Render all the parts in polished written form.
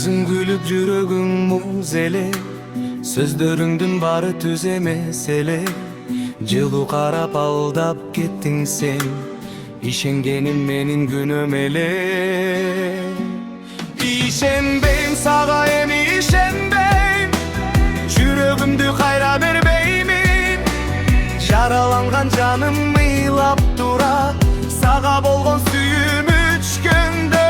Yüzün gülüp yüreğim muzele, sözlörüңdün bары түзе mesele. Жылуу карап алдап кеттиң сен, ишенгеним менин күнөөм эле. Ишенбейм сага эми ишенбейм, жүрөгүмдү кайра бербеймин. Жараланган жаным ыйлап тура, сага болгон сүйүүм өчкөндө.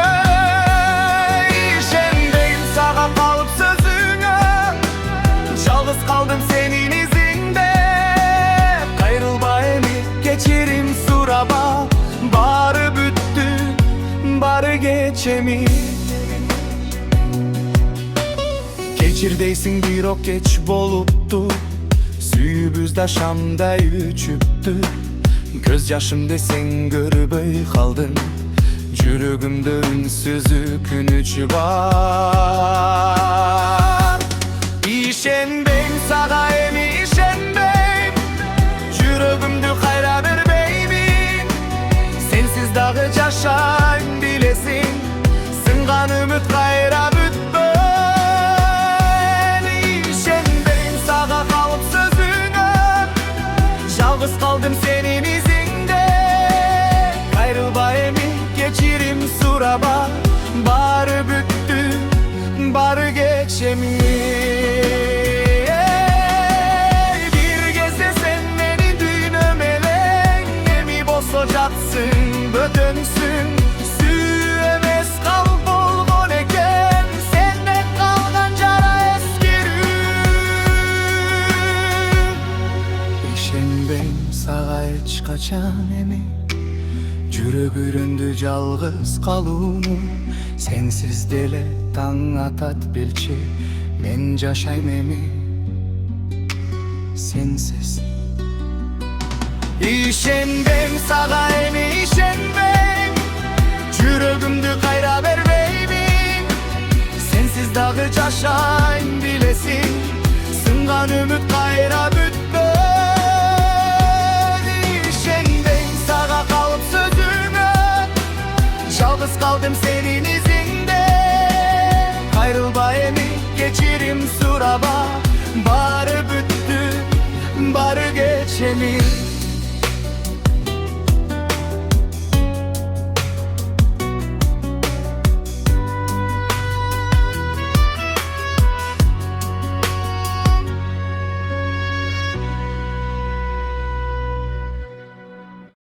Ишенбейм сага калып сөзүңө, жалгыз калдым сенин изиңде. Кайрылба эми, кечирим сураба, баары бүттү, баары кечеми. Кечир дейсиң, бирок кеч болупту, сүйүүбүз да шамдай өчүптү. Көз жашым десең көрбөй калдың, жүрөгүмдө үнсүз өкүнүч бар. Ишенбейм сага эми ишенбейм, жүрөгүмдү кайра бербеймин. Сенсиз дагы жашайм билесиң, сынган үмүт кайра бүтпөйт. Ишенбейм сага калып сөзүңө, жалгыз калдым сенин изиңде. Кайрылба эми, кечирим сураба, баары бүттү, баары кечеми. Бир кезде сен менин дүйнөм элең, эми болсо жатсың, бөтөнсүң. Сүйүү эмес калп болгон экен, сенден калган жара эскерүү. Ишенбейм сага эч качан эми, жүрөк үйрөндү жалгыз калууну. Сенсиз деле таң атат белчи, мен жашайм эми сенсиз. Ишенбейм сага эми ишенбейм, жүрөгүмдү кайра бербеймин. Сенсиз дагы жашайм билесиң, сынган үмүт кайра бүтпөйт. Ишенбейм сага калып сөзүңө, жалгыз калдым сенин изиңде. Кайрылба эми, кечирим сураба,